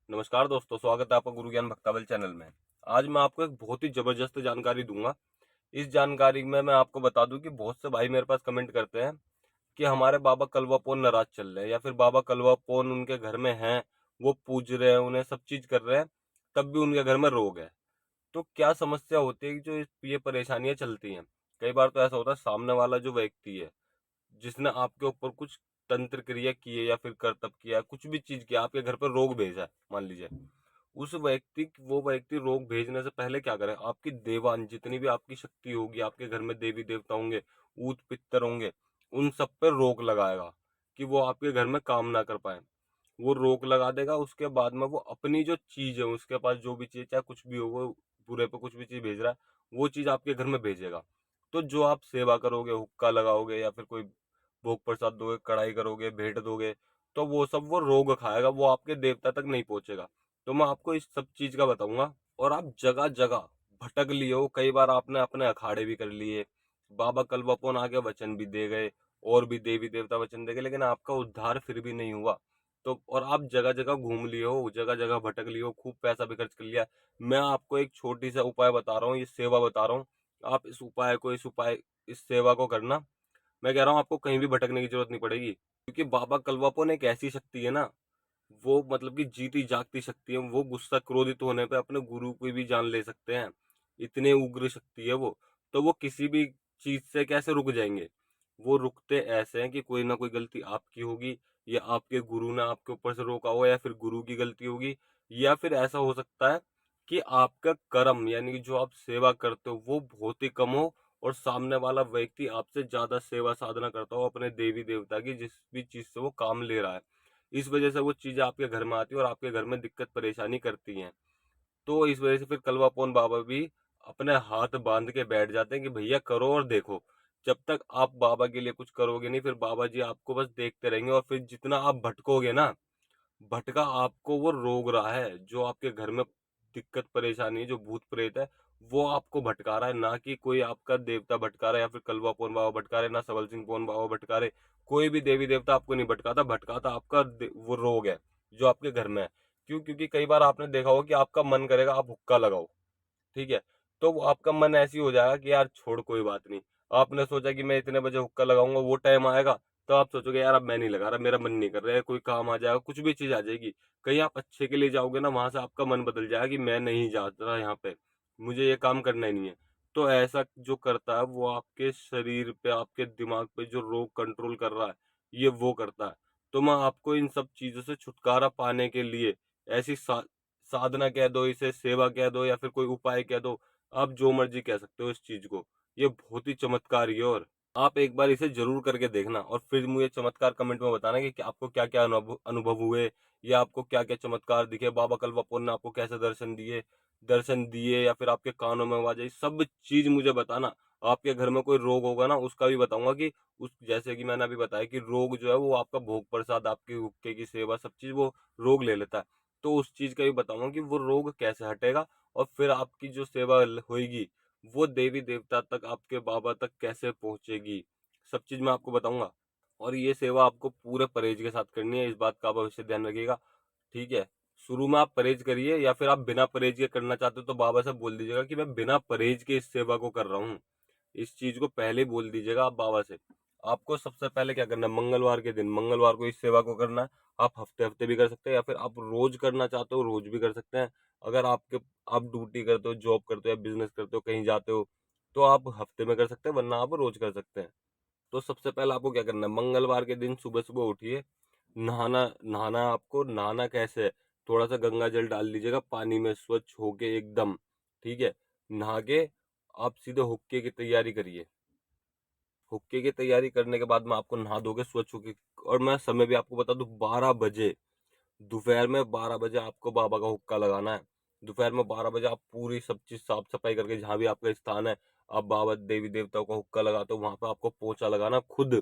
नमस्कार दोस्तों, स्वागत है आपका गुरु ज्ञान भक्तावल चैनल में। आज मैं आपको एक बहुत ही जबरदस्त जानकारी दूंगा। इस जानकारी में मैं आपको बता दूं कि बहुत से भाई मेरे पास कमेंट करते हैं कि हमारे बाबा कलवा पोन नाराज चल रहे हैं या फिर बाबा कलवा पोन उनके घर में हैं, वो पूज रहे हैं, उन्हें सब चीज कर रहे हैं, तब भी उनके घर में रोग है। तो क्या समस्या होती है कि जो ये परेशानियां चलती हैं। कई बार तो ऐसा होता है, सामने वाला जो व्यक्ति है जिसने आपके ऊपर कुछ तंत्र क्रिया की है या फिर करतब किया, कुछ भी चीज किया, आपके घर पर रोग भेजा है, मान लीजिए, वो व्यक्ति रोग भेजने से पहले क्या करे, आपकी देवान जितनी भी आपकी शक्ति होगी, आपके घर में देवी देवता होंगे, ऊत पितर होंगे, उन सब पे रोक लगाएगा कि वो आपके घर में काम ना कर पाए। वो रोक लगा देगा। उसके बाद में वो अपनी जो चीज है, उसके पास जो भी चीज, चाहे कुछ भी हो, वो पूरे पे कुछ भी चीज भेज रहा है, वो चीज आपके घर में भेजेगा। तो जो आप सेवा करोगे, हुक्का लगाओगे या फिर कोई भोग प्रसाद दोगे, कढ़ाई करोगे, भेंट दोगे, तो वो रोग खाएगा, वो आपके देवता तक नहीं पहुंचेगा। तो मैं आपको इस सब चीज का बताऊंगा। और आप जगह जगह भटक लिए हो, कई बार आपने अपने अखाड़े भी कर लिए, बाबा कलवापोन आगे वचन भी दे गए, और भी देवी देवता वचन दे गए, लेकिन आपका उद्धार फिर भी नहीं हुआ। तो और आप जगह जगह घूम लिए हो, जगह जगह भटक लिए हो, खूब पैसा भी खर्च कर लिया। मैं आपको एक छोटी सा उपाय बता रहा हूँ, ये सेवा बता रहा हूँ। आप इस सेवा को करना। मैं कह रहा हूँ आपको कहीं भी भटकने की जरूरत नहीं पड़ेगी, क्योंकि बाबा कलवापोन एक ऐसी शक्ति है ना, वो मतलब कि जीती जागती शक्ति है। वो गुस्सा क्रोधित होने पे अपने गुरु की भी जान ले सकते हैं, इतने उग्र शक्ति है वो। तो वो किसी भी चीज से कैसे रुक जाएंगे? वो रुकते ऐसे हैं कि कोई ना कोई गलती आपकी होगी, या आपके गुरु ने आपके ऊपर से रोका होगा, या फिर गुरु की गलती होगी, या फिर ऐसा हो सकता है कि आपका कर्म, यानी कि जो आप सेवा करते हो, वो बहुत ही कम हो, और सामने वाला व्यक्ति आपसे ज्यादा सेवा साधना करता हो अपने देवी देवता की, जिस भी चीज से वो काम ले रहा है। इस वजह से वो चीजें आपके घर में आती है और आपके घर में दिक्कत परेशानी करती हैं। तो इस वजह से फिर कलवापोन बाबा भी अपने हाथ बांध के बैठ जाते हैं कि भैया करो और देखो। जब तक आप बाबा के लिए कुछ करोगे नहीं, फिर बाबा जी आपको बस देखते रहेंगे, और फिर जितना आप भटकोगे ना, भटका आपको वो रोग रहा है, जो आपके घर में दिक्कत परेशानी है, जो भूत प्रेत है, वो आपको भटका रहा है, ना कि कोई आपका देवता भटका रहा है, या फिर कलवा पोन बाबा भटका रहे, ना सबल सिंह पोन बाबा भटका रहे। कोई भी देवी देवता आपको नहीं भटकाता, भटकाता आपका वो रोग है जो आपके घर में है। क्यों? क्योंकि कई बार आपने देखा होगा कि आपका मन करेगा आप हुक्का लगाओ, ठीक है, तो वो आपका मन ऐसी हो जाएगा कि यार छोड़, कोई बात नहीं। आपने सोचा कि मैं इतने बजे हुक्का लगाऊंगा, वो टाइम आएगा, तो आप सोचोगे यार अब मैं नहीं लगा रहा, मेरा मन नहीं कर रहा है, कोई काम आ जाएगा, कुछ भी चीज आ जाएगी। कहीं आप अच्छे के लिए जाओगे ना, वहां से आपका मन बदल जाएगा कि मैं नहीं जा रहा यहाँ पे, मुझे ये काम करना ही नहीं है। तो ऐसा जो करता है, वो आपके शरीर पे, आपके दिमाग पे जो रोग कंट्रोल कर रहा है, ये वो करता है। तो मैं आपको इन सब चीजों से छुटकारा पाने के लिए ऐसी साधना कह दो, इसे सेवा कह दो, या फिर कोई उपाय कह दो, आप जो मर्जी कह सकते हो इस चीज को। ये बहुत ही चमत्कारी है, और आप एक बार इसे जरूर करके देखना, और फिर मुझे चमत्कार कमेंट में बताना कि आपको क्या क्या अनुभव हुए, या आपको क्या क्या चमत्कार दिखे, बाबा कलवापोन ने आपको कैसे दर्शन दिए, या फिर आपके कानों में आवाज आई, सब चीज मुझे बताना। आपके घर में कोई रोग होगा ना, उसका भी बताऊंगा कि उस, जैसे कि मैंने अभी बताया कि रोग जो है वो आपका भोग प्रसाद, आपके हुक्के की सेवा, सब चीज वो रोग ले लेता है। तो उस चीज का भी बताऊंगा कि वो रोग कैसे हटेगा, और फिर आपकी जो सेवा होगी, वो देवी देवता तक, आपके बाबा तक कैसे पहुंचेगी, सब चीज मैं आपको बताऊंगा। और ये सेवा आपको पूरे परहेज के साथ करनी है, इस बात का आप अवश्य ध्यान रखिएगा, ठीक है। शुरू में आप परहेज करिए, या फिर आप बिना परहेज के करना चाहते हो तो बाबा से बोल दीजिएगा कि मैं बिना परहेज के इस सेवा को कर रहा हूँ। इस चीज को पहले बोल दीजिएगा आप बाबा से। आपको सबसे पहले क्या करना है, मंगलवार के दिन, मंगलवार को इस सेवा को करना है। आप हफ्ते हफ्ते भी कर सकते हैं, या फिर आप रोज करना चाहते हो रोज भी कर सकते हैं। अगर आप ड्यूटी करते हो, जॉब करते हो, या बिजनेस करते हो, कहीं जाते हो, तो आप हफ्ते में कर सकते हैं, वरना आप रोज कर सकते हैं। तो सबसे पहले आपको क्या करना है, मंगलवार के दिन सुबह सुबह उठिए। नहाना नहाना आपको, नहाना कैसे है, थोड़ा सा गंगा जल डाल लीजिएगा पानी में, स्वच्छ होके एकदम, ठीक है। नहा के आप सीधे हुक्के की तैयारी करिए। हुक्के की तैयारी करने के बाद में आपको नहा धो के स्वच्छ होके, और मैं समय भी आपको बता दूं, 12 बजे, दोपहर में 12 बजे आपको बाबा का हुक्का लगाना है। दोपहर में 12 बजे आप पूरी सब चीज साफ सफाई करके, जहाँ भी आपका स्थान है, आप बाबा देवी देवताओं का हुक्का लगाते हो, वहां पे आपको पोछा लगाना खुद।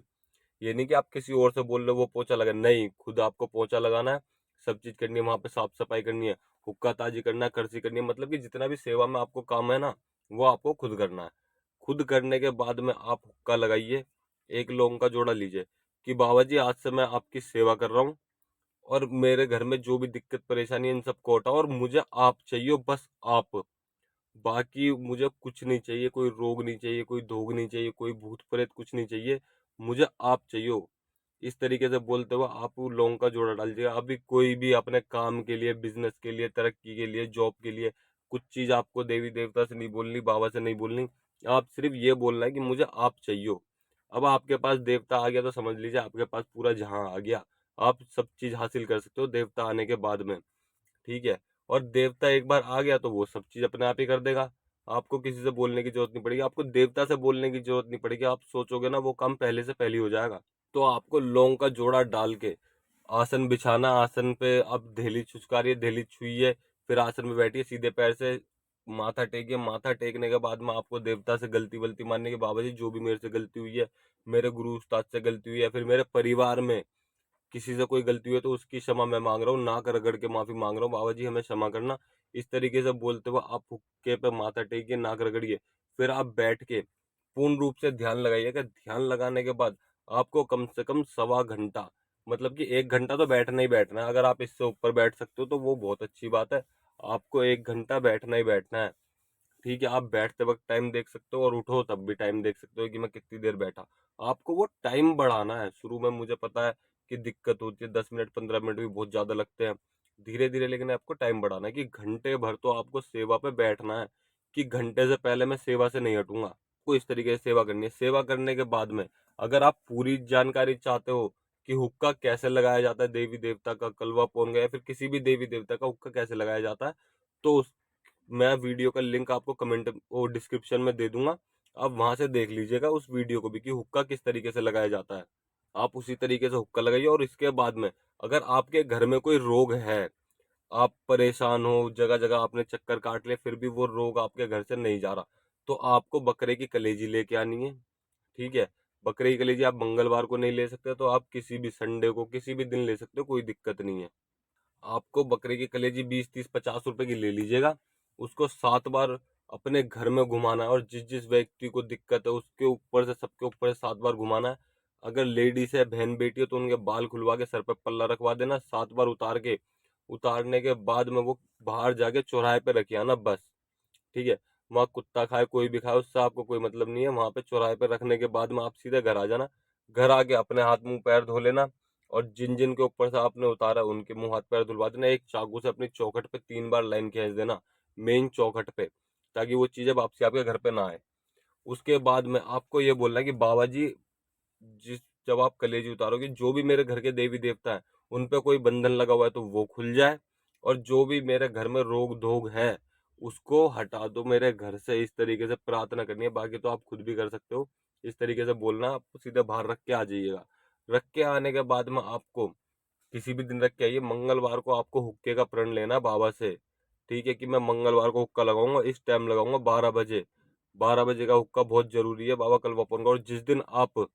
ये नहीं कि आप किसी और से बोल रहे हो वो पोछा लगा, नहीं, खुद आपको पोछा लगाना है। सब चीज करनी है, वहां पे साफ सफाई करनी है, हुक्का ताजी करना है, करसी करनी है, मतलब कि जितना भी सेवा में आपको काम है ना, वो आपको खुद करना है। खुद करने के बाद में आप हुक्का लगाइए, एक लौंग का जोड़ा लीजिए कि बाबा जी आज से मैं आपकी सेवा कर रहा हूँ, और मेरे घर में जो भी दिक्कत परेशानी है इन सबको हटाओ, और मुझे आप चाहिए, बस आप। बाकी मुझे कुछ नहीं चाहिए, कोई रोग नहीं चाहिए, कोई धोग नहीं चाहिए, कोई भूत प्रेत कुछ नहीं चाहिए, मुझे आप चाहिए। इस तरीके से बोलते हुए आप लोगों का जोड़ा डाल दीजिएगा। अभी कोई भी अपने काम के लिए, बिजनेस के लिए, तरक्की के लिए, जॉब के लिए कुछ चीज आपको देवी देवता से नहीं बोलनी, बाबा से नहीं बोलनी। आप सिर्फ ये बोलना है कि मुझे आप चाहिए। अब आपके पास देवता आ गया तो समझ लीजिए आपके पास पूरा जहां आ गया। आप सब चीज हासिल कर सकते हो देवता आने के बाद में। ठीक है। और देवता एक बार आ गया तो वो सब चीज अपने आप ही कर देगा। आपको किसी से बोलने की जरूरत नहीं पड़ेगी, आपको देवता से बोलने की जरूरत नहीं पड़ेगी। आप सोचोगे ना वो काम पहले से पहले ही हो जाएगा। तो आपको लौंग का जोड़ा डाल के आसन बिछाना, आसन पे आप धेली छुचकारिए, धेली छुइए, फिर आसन में बैठिए, सीधे पैर से माथा टेकिए। माथा टेकने के बाद में आपको देवता से गलती वलती मानने की, बाबा जी जो भी मेरे से गलती हुई है, मेरे गुरु उस्ताद से गलती हुई है, फिर मेरे परिवार में किसी से कोई गलती हुई है तो उसकी क्षमा मैं मांग रहा हूँ, नाक रगड़ के माफी मांग रहा हूँ, बाबा जी हमें क्षमा करना। इस तरीके से बोलते हुए आप हुक्के पे माथा टेकिए, नाक रगड़िए, फिर आप बैठ के पूर्ण रूप से ध्यान लगाइएगा। ध्यान लगाने के बाद आपको कम से कम 1.25 घंटा, मतलब कि 1 घंटा तो बैठना ही बैठना है। अगर आप इससे ऊपर बैठ सकते हो तो वो बहुत अच्छी बात है। आपको 1 घंटा बैठना ही बैठना है। ठीक है। आप बैठते वक्त टाइम देख सकते हो और उठो तब भी टाइम देख सकते हो कि मैं कितनी देर बैठा। आपको वो टाइम बढ़ाना है। शुरू में मुझे पता है कि दिक्कत होती है, 10 मिनट 15 मिनट भी बहुत ज्यादा लगते हैं, धीरे धीरे, लेकिन आपको टाइम बढ़ाना है कि घंटे भर तो आपको सेवा पे बैठना है, कि घंटे से पहले मैं सेवा से नहीं हटूंगा। को इस तरीके से सेवा करनी है। सेवा करने के बाद में अगर आप पूरी जानकारी चाहते हो कि हुक्का कैसे लगाया जाता है, देवी देवता का कलवा पौन गया, फिर किसी भी देवी देवता का हुक्का कैसे लगाया जाता है, तो मैं वीडियो का लिंक आपको कमेंट और डिस्क्रिप्शन में दे दूंगा। आप वहां से देख लीजिएगा उस वीडियो को भी कि हुक्का किस तरीके से लगाया जाता है। आप उसी तरीके से हुक्का लगाइए। और इसके बाद में अगर आपके घर में कोई रोग है, आप परेशान हो, जगह जगह आपने चक्कर काट लिए, फिर भी वो रोग आपके घर से नहीं जा रहा, तो आपको बकरे की कलेजी लेके आनी है। ठीक है। बकरे की कलेजी आप मंगलवार को नहीं ले सकते तो आप किसी भी संडे को, किसी भी दिन ले सकते हो, कोई दिक्कत नहीं है। आपको बकरे की कलेजी 20 30 50 रुपए की ले लीजिएगा। उसको 7 बार अपने घर में घुमाना है, और जिस जिस व्यक्ति को दिक्कत है उसके ऊपर से, सबके ऊपर से 7 बार घुमाना है। अगर लेडीज है, बहन बेटी है, तो उनके बाल खुलवा के सर पे पल्ला रखवा देना, 7 बार उतार के। उतारने के बाद में वो बाहर जाके चौराहे पे रखिए आना, बस। ठीक है। वहाँ कुत्ता खाए कोई भी खाए उससे आपको कोई मतलब नहीं है। वहां पे चौराहे पे रखने के बाद में आप सीधे घर आ जाना। घर आके अपने हाथ मुंह पैर धो लेना, और जिन जिन के ऊपर से आपने उतारा उनके मुंह हाथ पैर धुलवा देना। एक चाकू से अपनी चौखट पे 3 बार लाइन खींच देना, मेन चौखट पे, ताकि वो चीजें वापसी आपके घर पे ना आए। उसके बाद में आपको ये बोलना है कि बाबा जी, जिस जब आप कलेजी उतारोगे, जो भी मेरे घर के देवी देवता है उन पे कोई बंधन लगा हुआ है तो वो खुल जाए, और जो भी मेरे घर में रोग धोग है उसको हटा दो मेरे घर से। इस तरीके से प्रार्थना करनी है। बाकी तो आप खुद भी कर सकते हो। इस तरीके से बोलना, आप सीधे बाहर रख के आ जाइएगा। रख के आने के बाद में आपको किसी भी दिन रख के आइए। मंगलवार को आपको हुक्के का प्रण लेना है बाबा से। ठीक है, कि मैं मंगलवार को हुक्का लगाऊंगा, इस टाइम लगाऊंगा 12 बजे। 12 बजे का हुक्का बहुत जरूरी है बाबा कलवापन का। और जिस दिन आप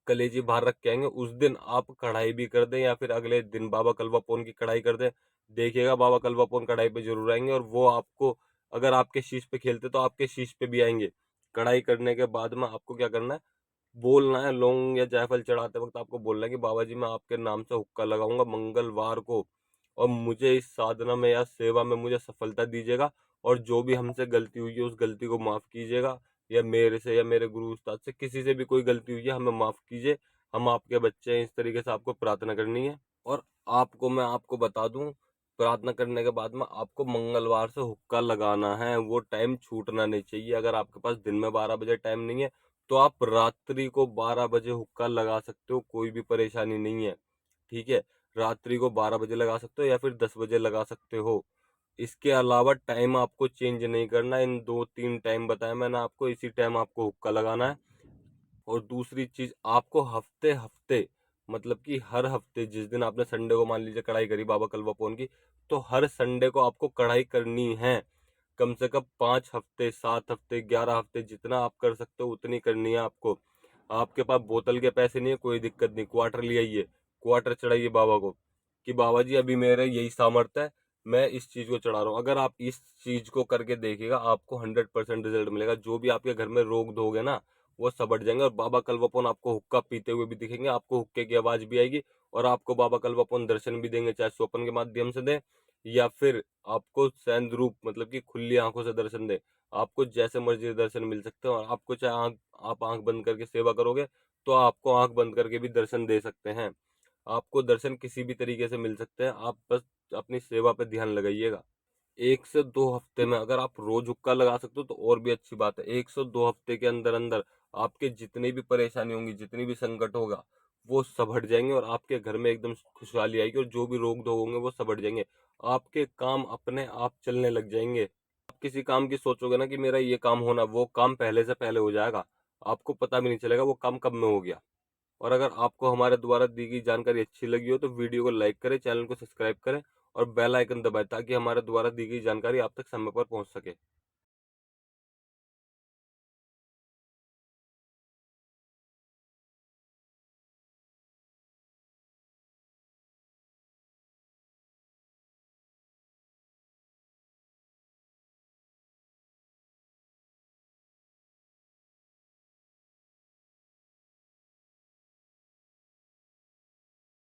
कलेजी बाहर रख के आएंगे उस दिन आप कढ़ाई भी कर दें, या फिर अगले दिन बाबा कलवा पोन की कढ़ाई कर दें। देखिएगा बाबा कलवा पोन कढ़ाई पे जरूर आएंगे, और वो आपको, अगर आपके शीश पे खेलते तो आपके शीश पे भी आएंगे। कढ़ाई करने के बाद में आपको क्या करना है, बोलना है, लौंग या जायफल चढ़ाते वक्त आपको बोलना है कि बाबा जी मैं आपके नाम से हुक्का लगाऊंगा मंगलवार को, और मुझे इस साधना में या सेवा में मुझे सफलता दीजिएगा, और जो भी हमसे गलती हुई है उस गलती को माफ कीजिएगा, या मेरे से या मेरे गुरु उस्ताद से किसी से भी कोई गलती हुई है हमें माफ कीजिए, हम आपके बच्चे हैं। इस तरीके से आपको प्रार्थना करनी है। और मैं आपको बता दूं, प्रार्थना करने के बाद में आपको मंगलवार से हुक्का लगाना है, वो टाइम छूटना नहीं चाहिए। अगर आपके पास दिन में 12 बजे टाइम नहीं है तो आप रात्रि को 12 बजे हुक्का लगा सकते हो, कोई भी परेशानी नहीं है। ठीक है। रात्रि को 12 बजे लगा सकते हो या फिर 10 बजे लगा सकते हो। इसके अलावा टाइम आपको चेंज नहीं करना। इन 2 3 टाइम बताया मैंने आपको, इसी टाइम आपको हुक्का लगाना है। और दूसरी चीज, आपको हफ्ते हफ्ते, मतलब कि हर हफ्ते, जिस दिन आपने संडे को मान लीजिए कढ़ाई करी बाबा कलवा पोन की, तो हर संडे को आपको कढ़ाई करनी है। कम से कम 5 हफ्ते, 7 हफ्ते, 11 हफ्ते, जितना आप कर सकते हो उतनी करनी है आपको। आपके पास बोतल के पैसे नहीं है, कोई दिक्कत नहीं, क्वार्टर ले आइए, क्वार्टर चढ़ाइए बाबा को, कि बाबा जी अभी मेरे यही सामर्थ्य है, मैं इस चीज को चढ़ा रहा हूँ। अगर आप इस चीज को करके देखिएगा आपको 100% रिजल्ट मिलेगा। जो भी आपके घर में रोग धोग है ना, वो सबट जाएंगे और बाबा कलवापन आपको हुक्का पीते हुए भी दिखेंगे, आपको हुक्के की आवाज भी आएगी और आपको बाबा कलवापन दर्शन भी देंगे, चाहे स्वप्न के माध्यम से दें या फिर आपको सैंद रूप मतलब कि खुली आंखों से दर्शन दे। आपको जैसे मर्जी दर्शन मिल सकते हैं और आपको चाहे आप आंख बंद करके सेवा करोगे तो आपको आंख बंद करके भी दर्शन दे सकते हैं। आपको दर्शन किसी भी तरीके से मिल सकते हैं, आप बस अपनी सेवा पे ध्यान लगाइएगा। 1 से 2 हफ्ते में अगर आप रोज हुक्का लगा सकते हो तो और भी अच्छी बात है। 1 से 2 हफ्ते के अंदर अंदर आपके जितनी भी परेशानी होंगी, जितनी भी संकट होगा, वो सब हट जाएंगे और आपके घर में एकदम खुशहाली आएगी और जो भी रोग धोग होंगे वो सब हट जाएंगे। आपके काम अपने आप चलने लग जाएंगे। आप किसी काम की सोचोगे ना कि मेरा ये काम होना, वो काम पहले से पहले हो जाएगा। आपको पता भी नहीं चलेगा वो काम कब में हो गया। और अगर आपको हमारे द्वारा दी गई जानकारी अच्छी लगी हो तो वीडियो को लाइक करें, चैनल को सब्सक्राइब करें और बेल आइकन दबाएं ताकि हमारे द्वारा दी गई जानकारी आप तक समय पर पहुंच सके।